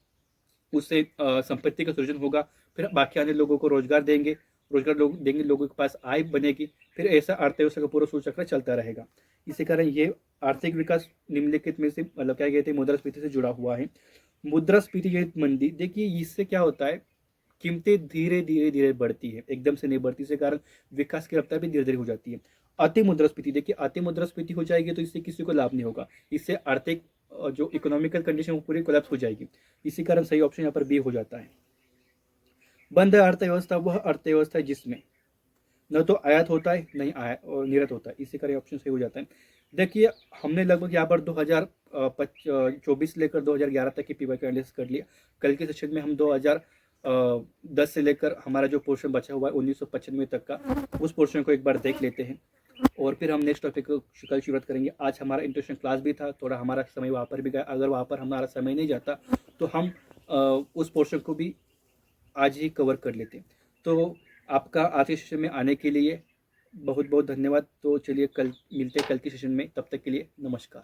A: उससे संपत्ति का सृजन होगा, फिर बाकी आने लोगों को रोजगार देंगे, रोजगार लोग देंगे, लोगों के पास आय बनेगी, फिर ऐसा अर्थव्यवस्था का पूरा सूचक्र चलता रहेगा। इसी कारण ये आर्थिक विकास निम्नलिखित में से मतलब क्या कहते हैं मुद्रास्फीति से जुड़ा हुआ है। मुद्रास्फीति ये मंदी, देखिए इससे क्या होता है, कीमतें धीरे धीरे धीरे बढ़ती है, एकदम से नहीं बढ़ती, इसी कारण विकास की रफ्तार भी धीरे धीरे हो जाती है। अति मुद्रास्फीति, देखिए अति मुद्रास्फीति हो जाएगी तो इससे किसी को लाभ नहीं होगा, इससे आर्थिक जो इकोनॉमिकल कंडीशन वो पूरी कोलैप्स हो जाएगी। इसी कारण सही ऑप्शन यहाँ पर बी हो जाता है। बंद अर्थव्यवस्था वह अर्थव्यवस्था है जिसमें न तो आयात होता है नहीं आयात और निर्यात होता है। इसी कारण ऑप्शन सही हो जाता है। देखिए हमने लगभग यहाँ पर 2024 लेकर 2011 तक की पीवाई का एनालिसिस कर लिया। कल के सेशन में हम 2010 से लेकर हमारा जो पोर्शन बचा हुआ है 1995 तक का, उस पोर्शन को एक बार देख लेते हैं। और फिर हम नेक्स्ट टॉपिक को कल शुरुआत करेंगे। आज हमारा इंट्रोडक्शन क्लास भी था, थोड़ा हमारा समय वहाँ पर भी गया। अगर वहाँ पर हमारा समय नहीं जाता तो हम उस पोर्शन को भी आज ही कवर कर लेते। तो आपका आज के सेशन में आने के लिए बहुत बहुत धन्यवाद। तो चलिए कल मिलते हैं कल के सेशन में, तब तक के लिए नमस्कार।